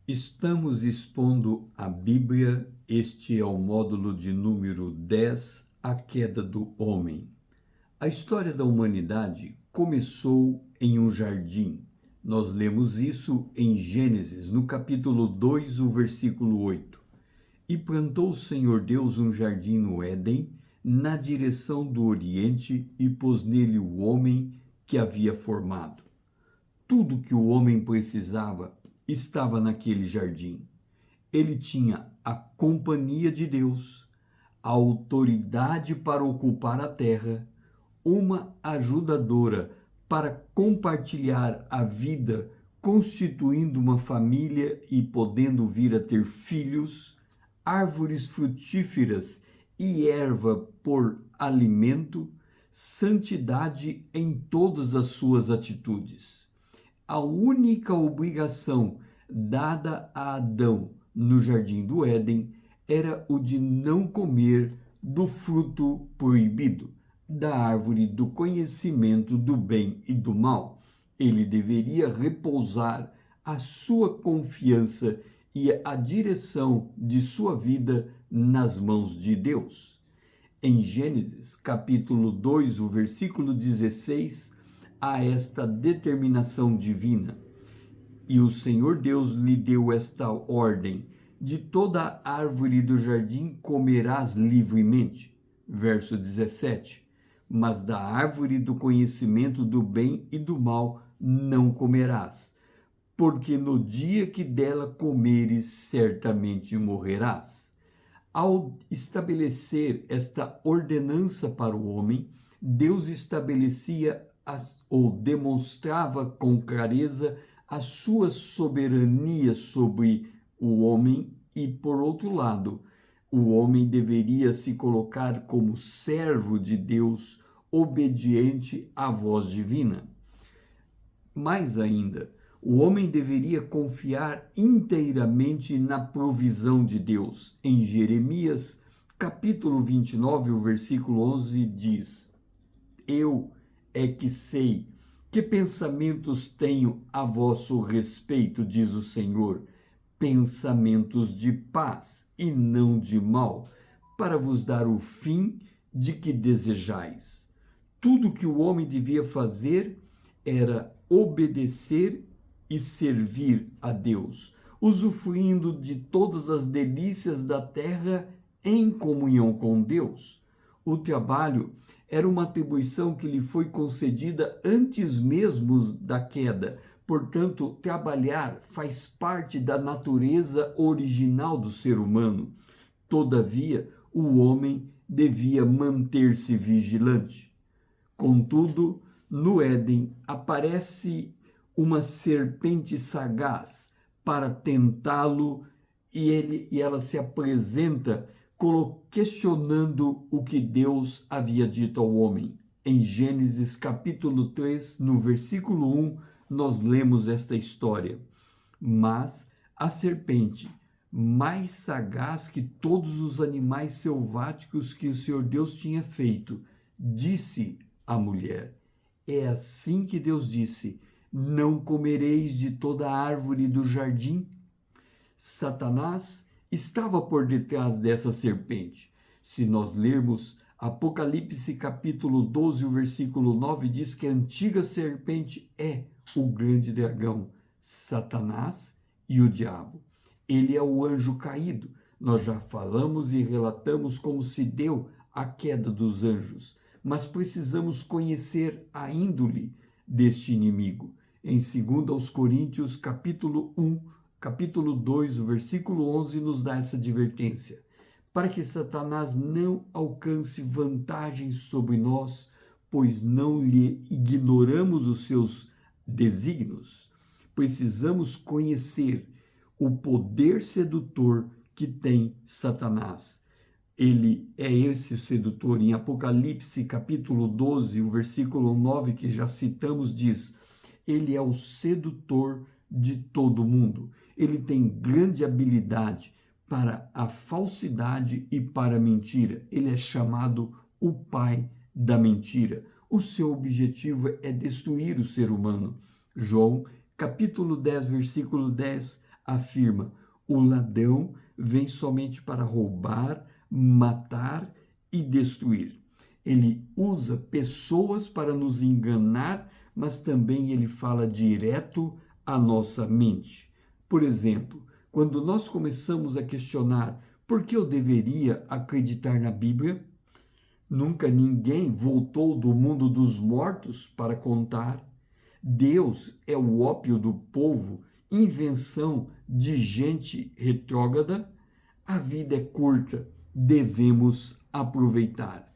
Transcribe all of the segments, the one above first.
Estamos expondo a Bíblia, este é o módulo de número 10, A Queda do Homem. A história da humanidade começou em um jardim. Nós lemos isso em Gênesis, no capítulo 2, o versículo 8. E plantou o Senhor Deus um jardim no Éden, na direção do Oriente, e pôs nele o homem que havia formado. Tudo que o homem precisava estava naquele jardim. Ele tinha a companhia de Deus, a autoridade para ocupar a terra, uma ajudadora para compartilhar a vida, constituindo uma família e podendo vir a ter filhos, árvores frutíferas e erva por alimento, santidade em todas as suas atitudes. A única obrigação dada a Adão no jardim do Éden era o de não comer do fruto proibido, da árvore do conhecimento do bem e do mal. Ele deveria repousar a sua confiança e a direção de sua vida nas mãos de Deus. Em Gênesis, capítulo 2, o versículo 16, há esta determinação divina. E o Senhor Deus lhe deu esta ordem: de toda árvore do jardim comerás livremente. Verso 17. Mas da árvore do conhecimento do bem e do mal não comerás, porque no dia que dela comeres, certamente morrerás. Ao estabelecer esta ordenança para o homem, Deus estabelecia ou demonstrava com clareza a sua soberania sobre o homem e, por outro lado, o homem deveria se colocar como servo de Deus, obediente à voz divina. Mais ainda, o homem deveria confiar inteiramente na provisão de Deus. Em Jeremias, capítulo 29, o versículo 11 diz: Eu é que sei que pensamentos tenho a vosso respeito, diz o Senhor, pensamentos de paz e não de mal, para vos dar o fim de que desejais. Tudo que o homem devia fazer era obedecer e servir a Deus, usufruindo de todas as delícias da terra em comunhão com Deus. O trabalho era uma atribuição que lhe foi concedida antes mesmo da queda. Portanto, trabalhar faz parte da natureza original do ser humano. Todavia, o homem devia manter-se vigilante. Contudo, no Éden aparece uma serpente sagaz para tentá-lo e ela se apresenta questionando o que Deus havia dito ao homem. Em Gênesis capítulo 3, no versículo 1, nós lemos esta história. Mas a serpente, mais sagaz que todos os animais selváticos que o Senhor Deus tinha feito, disse à mulher: é assim que Deus disse: não comereis de toda a árvore do jardim? Satanás estava por detrás dessa serpente. Se nós lermos Apocalipse capítulo 12, o versículo 9, diz que a antiga serpente é o grande dragão, Satanás e o diabo. Ele é o anjo caído. Nós já falamos e relatamos como se deu a queda dos anjos, mas precisamos conhecer a índole deste inimigo. Em 2 Coríntios capítulo 1, capítulo 2, o versículo 11, nos dá essa advertência. Para que Satanás não alcance vantagem sobre nós, pois não lhe ignoramos os seus desígnios, precisamos conhecer o poder sedutor que tem Satanás. Ele é esse sedutor. Em Apocalipse capítulo 12, o versículo 9, que já citamos, diz: ele é o sedutor de todo mundo. Ele tem grande habilidade para a falsidade e para a mentira. Ele é chamado o pai da mentira. O seu objetivo é destruir o ser humano. João, capítulo 10, versículo 10, afirma: o ladrão vem somente para roubar, matar e destruir. Ele usa pessoas para nos enganar, mas também ele fala direto à nossa mente. Por exemplo, quando nós começamos a questionar por que eu deveria acreditar na Bíblia, nunca ninguém voltou do mundo dos mortos para contar. Deus é o ópio do povo, invenção de gente retrógrada. A vida é curta, devemos aproveitar.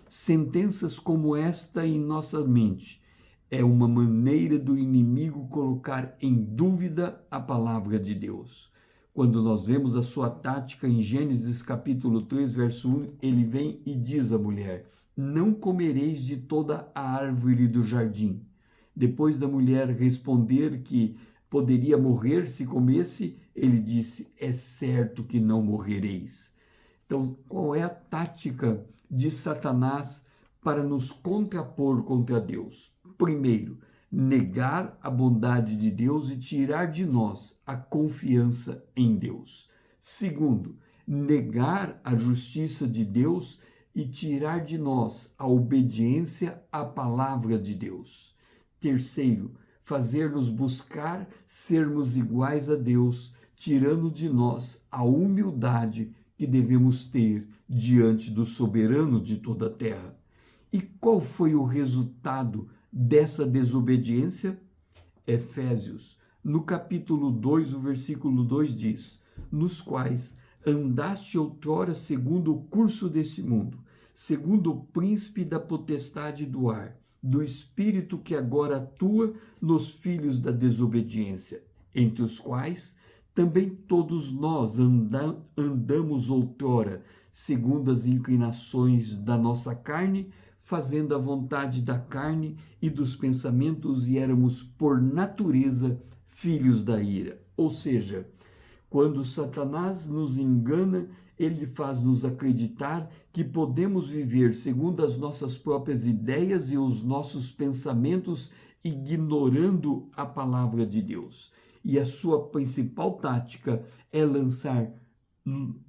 Sentenças como esta em nossa mente é uma maneira do inimigo colocar em dúvida a palavra de Deus. Quando nós vemos a sua tática em Gênesis capítulo 3, verso 1, ele vem e diz à mulher: não comereis de toda a árvore do jardim. Depois da mulher responder que poderia morrer se comesse, ele disse: é certo que não morrereis. Então, qual é a tática de Satanás para nos contrapor contra Deus? Primeiro, negar a bondade de Deus e tirar de nós a confiança em Deus. Segundo, negar a justiça de Deus e tirar de nós a obediência à palavra de Deus. Terceiro, fazer-nos buscar sermos iguais a Deus, tirando de nós a humildade que devemos ter diante do soberano de toda a terra. E qual foi o resultado dessa desobediência? Efésios, no capítulo 2, o versículo 2 diz: nos quais andaste outrora segundo o curso desse mundo, segundo o príncipe da potestade do ar, do espírito que agora atua nos filhos da desobediência, entre os quais também todos nós andamos outrora, segundo as inclinações da nossa carne, fazendo a vontade da carne e dos pensamentos, e éramos, por natureza, filhos da ira. Ou seja, quando Satanás nos engana, ele faz-nos acreditar que podemos viver segundo as nossas próprias ideias e os nossos pensamentos, ignorando a palavra de Deus. E a sua principal tática é lançar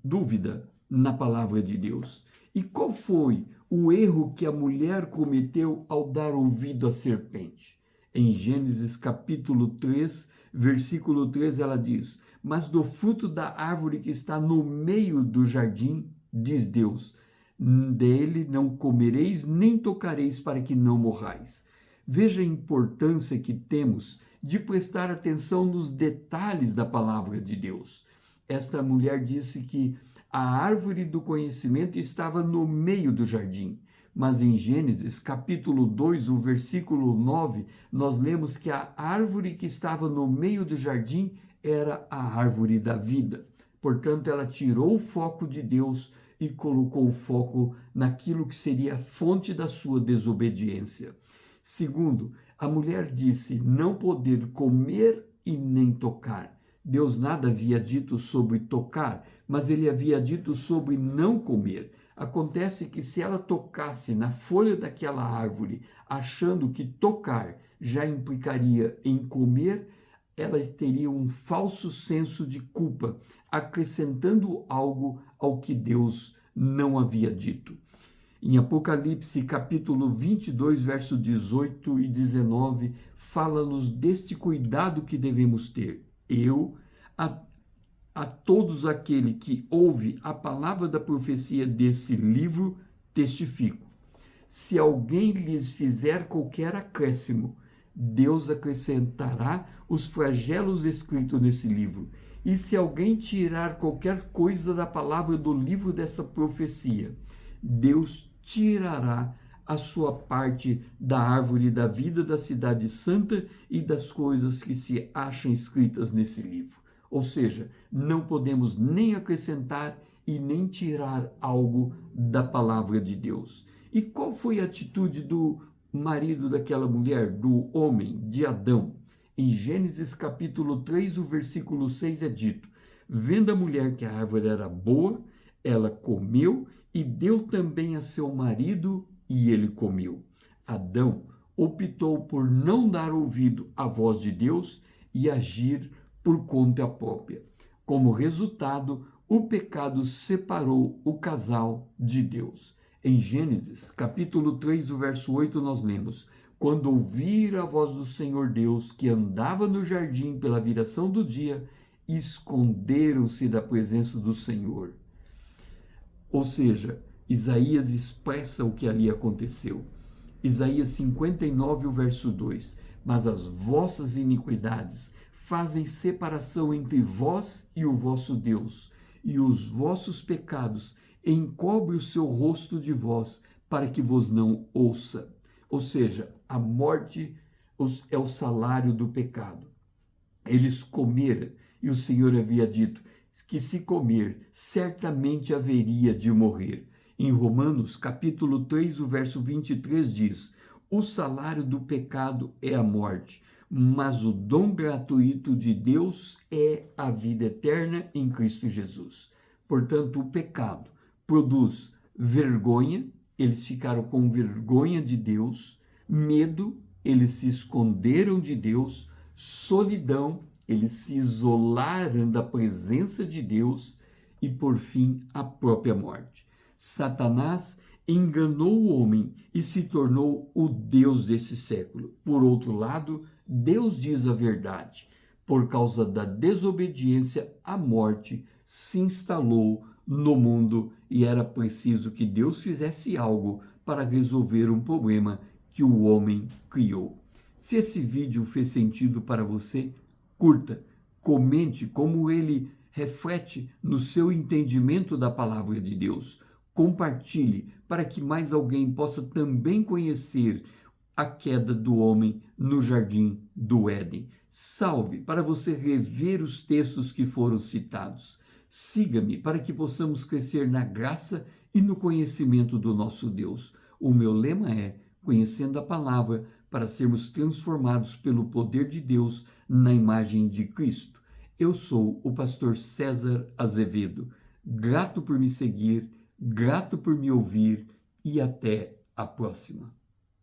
dúvida na palavra de Deus. E qual foi o erro que a mulher cometeu ao dar ouvido à serpente? Em Gênesis capítulo 3, versículo 3, ela diz: mas do fruto da árvore que está no meio do jardim, diz Deus, dele não comereis nem tocareis, para que não morrais. Veja a importância que temos de prestar atenção nos detalhes da palavra de Deus. Esta mulher disse que a árvore do conhecimento estava no meio do jardim. Mas em Gênesis, capítulo 2, o versículo 9, nós lemos que a árvore que estava no meio do jardim era a árvore da vida. Portanto, ela tirou o foco de Deus e colocou o foco naquilo que seria a fonte da sua desobediência. Segundo, a mulher disse não poder comer e nem tocar. Deus nada havia dito sobre tocar, mas ele havia dito sobre não comer. Acontece que se ela tocasse na folha daquela árvore, achando que tocar já implicaria em comer, ela teria um falso senso de culpa, acrescentando algo ao que Deus não havia dito. Em Apocalipse, capítulo 22, verso 18 e 19, fala-nos deste cuidado que devemos ter. Eu, a todos aquele que ouve a palavra da profecia desse livro, testifico. Se alguém lhes fizer qualquer acréscimo, Deus acrescentará os flagelos escritos nesse livro. E se alguém tirar qualquer coisa da palavra do livro dessa profecia, Deus tirará a sua parte da árvore da vida da cidade santa e das coisas que se acham escritas nesse livro. Ou seja, não podemos nem acrescentar e nem tirar algo da palavra de Deus. E qual foi a atitude do marido daquela mulher, do homem, de Adão? Em Gênesis capítulo 3, o versículo 6 é dito: vendo a mulher que a árvore era boa, ela comeu e deu também a seu marido, e ele comeu. Adão optou por não dar ouvido à voz de Deus e agir por conta própria. Como resultado, o pecado separou o casal de Deus. Em Gênesis, capítulo 3, o verso 8, nós lemos: quando ouviram a voz do Senhor Deus, que andava no jardim pela viração do dia, esconderam-se da presença do Senhor. Ou seja, Isaías expressa o que ali aconteceu. Isaías 59, o verso 2: mas as vossas iniquidades fazem separação entre vós e o vosso Deus, e os vossos pecados encobrem o seu rosto de vós, para que vos não ouça. Ou seja, a morte é o salário do pecado. Eles comeram, e o Senhor havia dito que se comer, certamente haveria de morrer. Em Romanos, capítulo 3, o verso 23 diz: o salário do pecado é a morte, mas o dom gratuito de Deus é a vida eterna em Cristo Jesus. Portanto, o pecado produz vergonha, eles ficaram com vergonha de Deus, medo, eles se esconderam de Deus, solidão, eles se isolaram da presença de Deus e, por fim, a própria morte. Satanás enganou o homem e se tornou o Deus desse século. Por outro lado, Deus diz a verdade. Por causa da desobediência, a morte se instalou no mundo e era preciso que Deus fizesse algo para resolver um problema que o homem criou. Se esse vídeo fez sentido para você, curta, comente como ele reflete no seu entendimento da palavra de Deus. Compartilhe para que mais alguém possa também conhecer a queda do homem no jardim do Éden. Salve para você rever os textos que foram citados. Siga-me para que possamos crescer na graça e no conhecimento do nosso Deus. O meu lema é: conhecendo a palavra, para sermos transformados pelo poder de Deus na imagem de Cristo. Eu sou o pastor César Azevedo. Grato por me seguir, grato por me ouvir e até a próxima.